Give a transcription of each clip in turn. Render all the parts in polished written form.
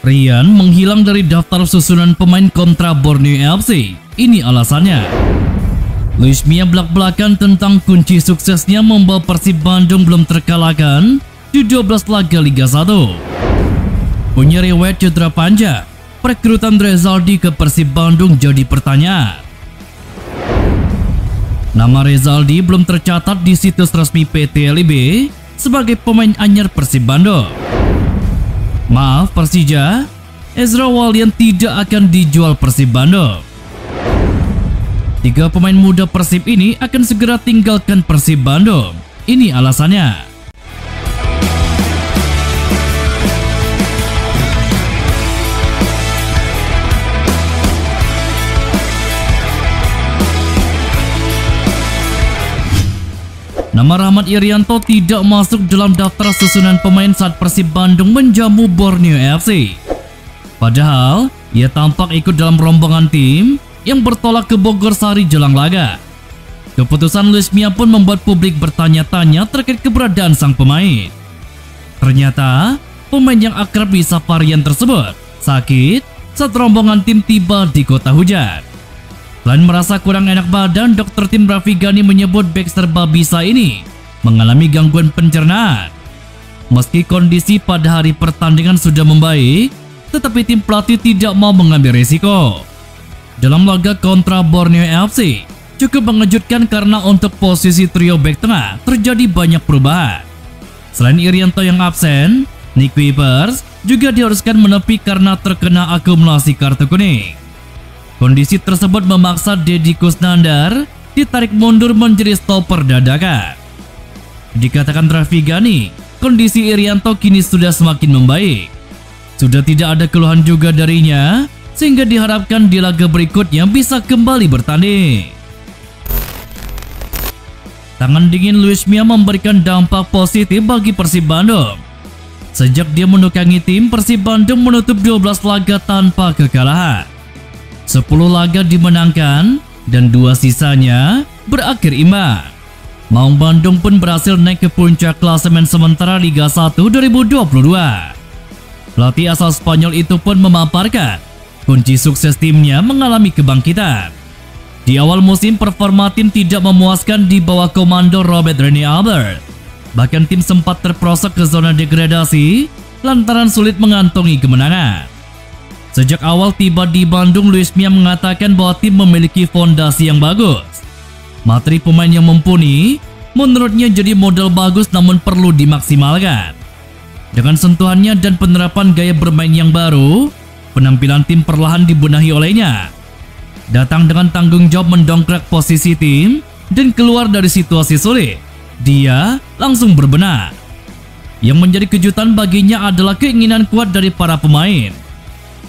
Rian menghilang dari daftar susunan pemain kontra Borneo FC. Ini alasannya. Luis Mia belak-belakan tentang kunci suksesnya membawa Persib Bandung belum terkalahkan di 12 laga Liga 1. Punya riwayat cedera panjang, perekrutan Rezaldi ke Persib Bandung jadi pertanyaan. Nama Rezaldi belum tercatat di situs resmi PT LIB sebagai pemain anyar Persib Bandung. Maaf Persija, Ezra Walian tidak akan dijual Persib Bandung. 3 pemain muda Persib ini akan segera tinggalkan Persib Bandung. Ini alasannya. Nama Rahmat Irianto tidak masuk dalam daftar susunan pemain saat Persib Bandung menjamu Borneo FC. Padahal, ia tampak ikut dalam rombongan tim yang bertolak ke Bogor sehari jelang laga. Keputusan Luis Mia pun membuat publik bertanya-tanya terkait keberadaan sang pemain. Ternyata, pemain yang akrab disapa Rian tersebut sakit saat rombongan tim tiba di kota hujan. Selain merasa kurang enak badan, dokter tim Raffi Ghani menyebut bek serba bisa ini mengalami gangguan pencernaan. Meski kondisi pada hari pertandingan sudah membaik, tetapi tim pelatih tidak mau mengambil risiko. Dalam laga kontra Borneo FC, cukup mengejutkan karena untuk posisi trio bek tengah terjadi banyak perubahan. Selain Irianto yang absen, Nick Wipers juga diharuskan menepi karena terkena akumulasi kartu kuning. Kondisi tersebut memaksa Deddy Kusnandar ditarik mundur menjadi stopper dadakan. Dikatakan Raffi Ghani, kondisi Irianto kini sudah semakin membaik. Sudah tidak ada keluhan juga darinya, sehingga diharapkan di laga berikutnya bisa kembali bertanding. Tangan dingin Luis Mia memberikan dampak positif bagi Persib Bandung. Sejak dia menukangi tim, Persib Bandung menutup 12 laga tanpa kekalahan. 10 laga dimenangkan dan 2 sisanya berakhir imbang. Maung Bandung pun berhasil naik ke puncak klasemen sementara Liga 1 2022. Pelatih asal Spanyol itu pun memaparkan kunci sukses timnya mengalami kebangkitan. Di awal musim performa tim tidak memuaskan di bawah komando Robert Rene Albert. Bahkan tim sempat terperosok ke zona degradasi lantaran sulit mengantongi kemenangan. Sejak awal tiba di Bandung, Luis Mia mengatakan bahwa tim memiliki fondasi yang bagus. Materi pemain yang mumpuni menurutnya jadi modal bagus namun perlu dimaksimalkan. Dengan sentuhannya dan penerapan gaya bermain yang baru, penampilan tim perlahan dibenahi olehnya. Datang dengan tanggung jawab mendongkrak posisi tim dan keluar dari situasi sulit, dia langsung berbenah. Yang menjadi kejutan baginya adalah keinginan kuat dari para pemain.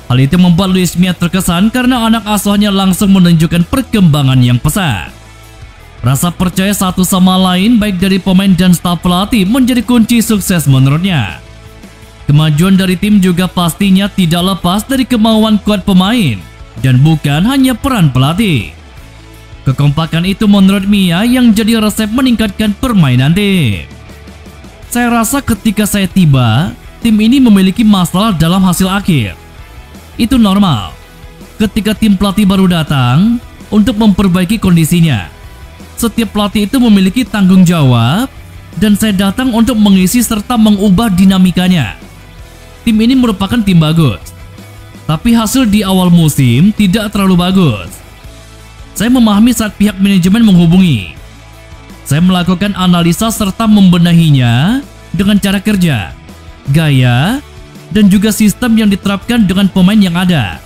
Hal itu membuat Luis Mia terkesan karena anak asuhnya langsung menunjukkan perkembangan yang pesat. Rasa percaya satu sama lain baik dari pemain dan staf pelatih menjadi kunci sukses menurutnya. Kemajuan dari tim juga pastinya tidak lepas dari kemauan kuat pemain dan bukan hanya peran pelatih. Kekompakan itu menurut Mia yang jadi resep meningkatkan permainan tim. Saya rasa ketika saya tiba, tim ini memiliki masalah dalam hasil akhir. Itu normal ketika tim pelatih baru datang untuk memperbaiki kondisinya. Setiap pelatih itu memiliki tanggung jawab dan saya datang untuk mengisi serta mengubah dinamikanya. Tim ini merupakan tim bagus, tapi hasil di awal musim tidak terlalu bagus. Saya memahami saat pihak manajemen menghubungi. Saya melakukan analisa serta membenahinya dengan cara kerja, gaya, dan juga sistem yang diterapkan dengan pemain yang ada.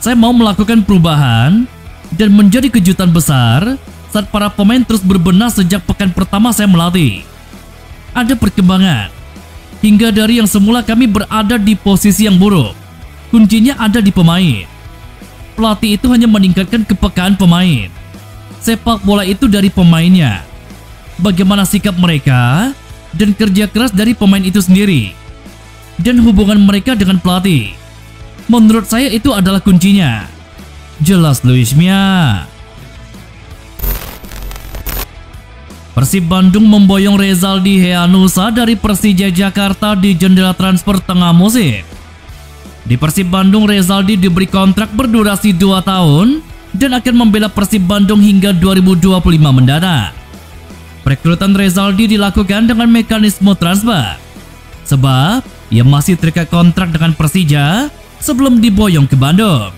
Saya mau melakukan perubahan dan menjadi kejutan besar saat para pemain terus berbenah sejak pekan pertama saya melatih. Ada perkembangan, hingga dari yang semula kami berada di posisi yang buruk. Kuncinya ada di pemain. Pelatih itu hanya meningkatkan kepekaan pemain. Sepak bola itu dari pemainnya. Bagaimana sikap mereka dan kerja keras dari pemain itu sendiri. Dan hubungan mereka dengan pelatih. Menurut saya itu adalah kuncinya. Jelas Luis Mia. Persib Bandung memboyong Rezaldi Hehanussa dari Persija Jakarta di jendela transfer tengah musim. Di Persib Bandung, Rezaldi diberi kontrak berdurasi 2 tahun dan akan membela Persib Bandung hingga 2025 mendatang. Rekrutan Rezaldi dilakukan dengan mekanisme transfer, sebab ia masih terikat kontrak dengan Persija sebelum diboyong ke Bandung.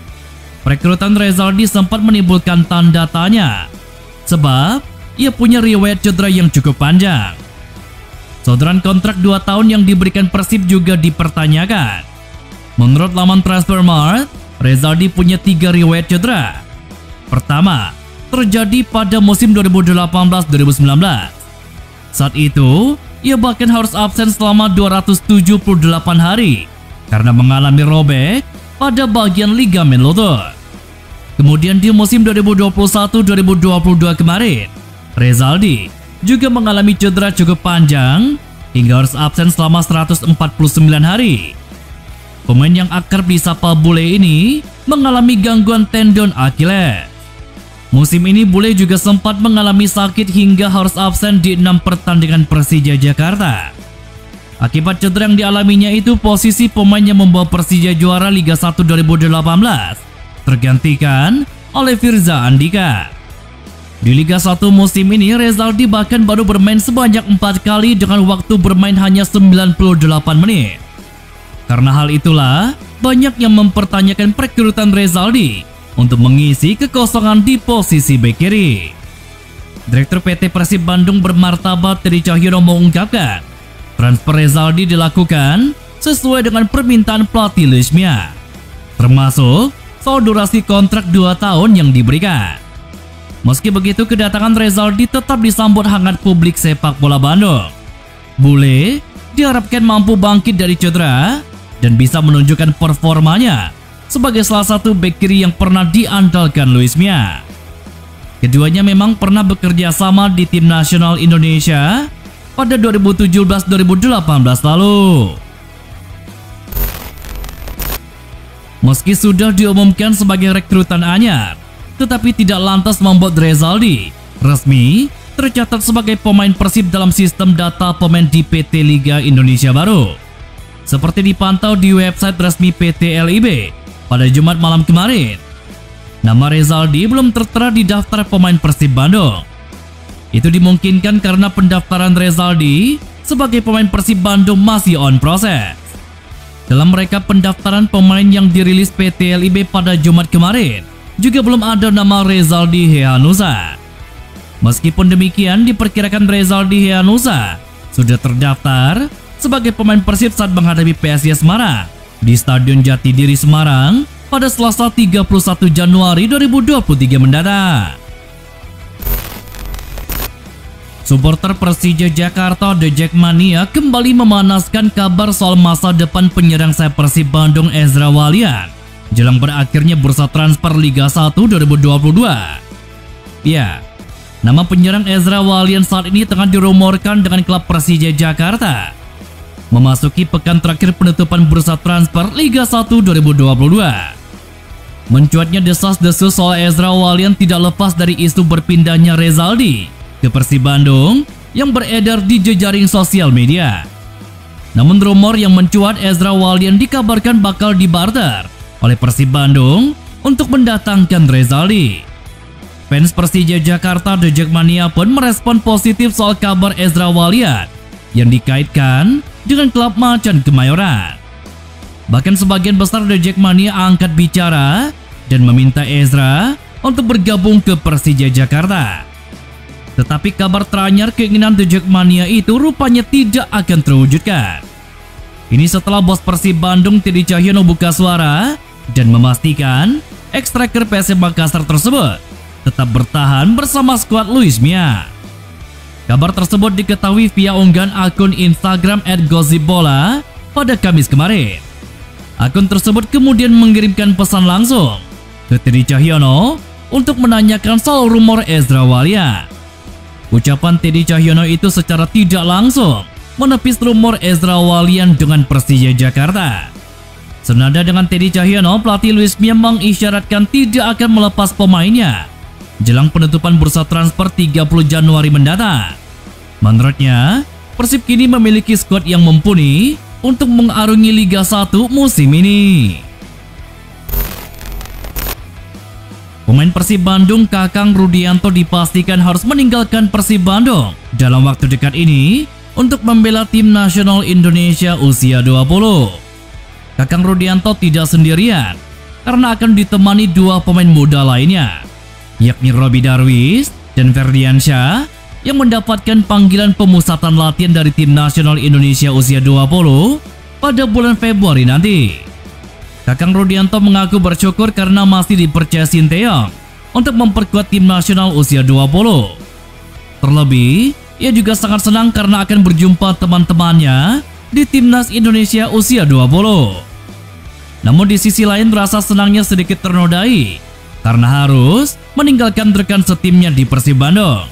Rekrutan Rezaldi sempat menimbulkan tanda tanya, sebab ia punya riwayat cedera yang cukup panjang. Sodoran kontrak 2 tahun yang diberikan Persib juga dipertanyakan. Menurut laman Transfermarkt, Rezaldi punya 3 riwayat cedera. Pertama, terjadi pada musim 2018-2019. Saat itu, ia bahkan harus absen selama 278 hari karena mengalami robek pada bagian ligamen lutut. Kemudian di musim 2021-2022 kemarin, Rezaldi juga mengalami cedera cukup panjang hingga harus absen selama 149 hari. Pemain yang akrab disapa Bule ini mengalami gangguan tendon Achilles. Musim ini Bule juga sempat mengalami sakit hingga harus absen di 6 pertandingan Persija Jakarta. Akibat cedera yang dialaminya itu, posisi pemain yang membawa Persija juara Liga 1 2018 tergantikan oleh Firza Andika. Di Liga 1 musim ini, Rezaldi bahkan baru bermain sebanyak 4 kali dengan waktu bermain hanya 98 menit. Karena hal itulah, banyak yang mempertanyakan perekrutan Rezaldi untuk mengisi kekosongan di posisi bek kiri. Direktur PT Persib Bandung bermartabat Teddy Cahyono mengungkapkan, transfer Rezaldi dilakukan sesuai dengan permintaan pelatih Luis Mia, termasuk soal durasi kontrak 2 tahun yang diberikan. Meski begitu, kedatangan Rezaldi tetap disambut hangat publik sepak bola Bandung. Bule diharapkan mampu bangkit dari cedera dan bisa menunjukkan performanya sebagai salah satu bek kiri yang pernah diandalkan Luis Mia. Keduanya memang pernah bekerja sama di tim nasional Indonesia pada 2017-2018 lalu. Meski sudah diumumkan sebagai rekrutan anyar, tetapi tidak lantas membuat Rezaldi resmi tercatat sebagai pemain Persib dalam sistem data pemain di PT Liga Indonesia Baru. Seperti dipantau di website resmi PT LIB pada Jumat malam kemarin, nama Rezaldi belum tertera di daftar pemain Persib Bandung. Itu dimungkinkan karena pendaftaran Rezaldi sebagai pemain Persib Bandung masih on proses. Dalam rekap pendaftaran pemain yang dirilis PT LIB pada Jumat kemarin, juga belum ada nama Rezaldi Hehanussa. Meskipun demikian, diperkirakan Rezaldi Hehanussa sudah terdaftar sebagai pemain Persib saat menghadapi PSIS Semarang di Stadion Jatidiri Semarang pada Selasa 31 Januari 2023 mendatang. Supporter Persija Jakarta The Jackmania kembali memanaskan kabar soal masa depan penyerang sayap Persib Bandung Ezra Walian jelang berakhirnya bursa transfer Liga 1 2022. Ya, nama penyerang Ezra Walian saat ini tengah dirumorkan dengan klub Persija Jakarta memasuki pekan terakhir penutupan bursa transfer Liga 1 2022. Mencuatnya desas-desus soal Ezra Walian tidak lepas dari isu berpindahnya Rezaldi ke Persib Bandung yang beredar di jejaring sosial media. Namun rumor yang mencuat Ezra Walian dikabarkan bakal dibarter oleh Persib Bandung untuk mendatangkan Rezaldi. Fans Persija Jakarta The Jackmania pun merespon positif soal kabar Ezra Walian yang dikaitkan dengan klub Macan Kemayoran. Bahkan sebagian besar The Jackmania angkat bicara dan meminta Ezra untuk bergabung ke Persija Jakarta. Tetapi kabar teranyar keinginan The Jackmania itu rupanya tidak akan terwujudkan. Ini setelah bos Persib Bandung Teddy Cahyono buka suara dan memastikan ex-striker PSM Makassar tersebut tetap bertahan bersama skuad Luis Mia. Kabar tersebut diketahui via unggahan akun Instagram @gosipbola pada Kamis kemarin. Akun tersebut kemudian mengirimkan pesan langsung ke Teddy Cahyono untuk menanyakan soal rumor Ezra Walian. Ucapan Teddy Cahyono itu secara tidak langsung menepis rumor Ezra Walian dengan Persija Jakarta. Senada dengan Teddy Cahyono, pelatih Luis Mia mengisyaratkan tidak akan melepas pemainnya jelang penutupan bursa transfer 30 Januari mendatang. Menurutnya, Persib kini memiliki skuad yang mumpuni untuk mengarungi Liga 1 musim ini. Pemain Persib Bandung Kakang Rudianto dipastikan harus meninggalkan Persib Bandung dalam waktu dekat ini untuk membela tim nasional Indonesia usia 20. Kakang Rudianto tidak sendirian karena akan ditemani dua pemain muda lainnya, yakni Robby Darwis dan Ferdiansyah yang mendapatkan panggilan pemusatan latihan dari tim nasional Indonesia usia 20 pada bulan Februari nanti. Kakang Rudianto mengaku bersyukur karena masih dipercaya Sinteyong untuk memperkuat tim nasional usia 20. Terlebih, ia juga sangat senang karena akan berjumpa teman-temannya di timnas Indonesia usia 20. Namun di sisi lain rasa senangnya sedikit ternodai karena harus meninggalkan rekan setimnya di Persib Bandung.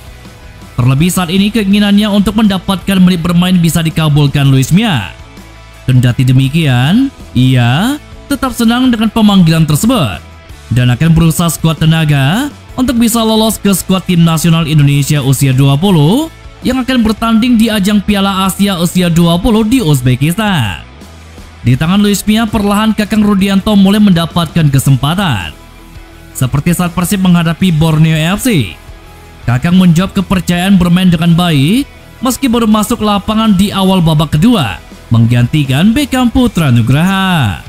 Terlebih saat ini keinginannya untuk mendapatkan menit bermain bisa dikabulkan Luis Mia. Kendati demikian, ia tetap senang dengan pemanggilan tersebut dan akan berusaha sekuat tenaga untuk bisa lolos ke skuad tim nasional Indonesia usia 20 yang akan bertanding di ajang Piala Asia usia 20 di Uzbekistan. Di tangan Luis Mia, perlahan Kakang Rudianto mulai mendapatkan kesempatan. Seperti saat Persib menghadapi Borneo FC, Kakang menjawab kepercayaan bermain dengan baik meski baru masuk lapangan di awal babak kedua, menggantikan Beckham Putra Nugraha.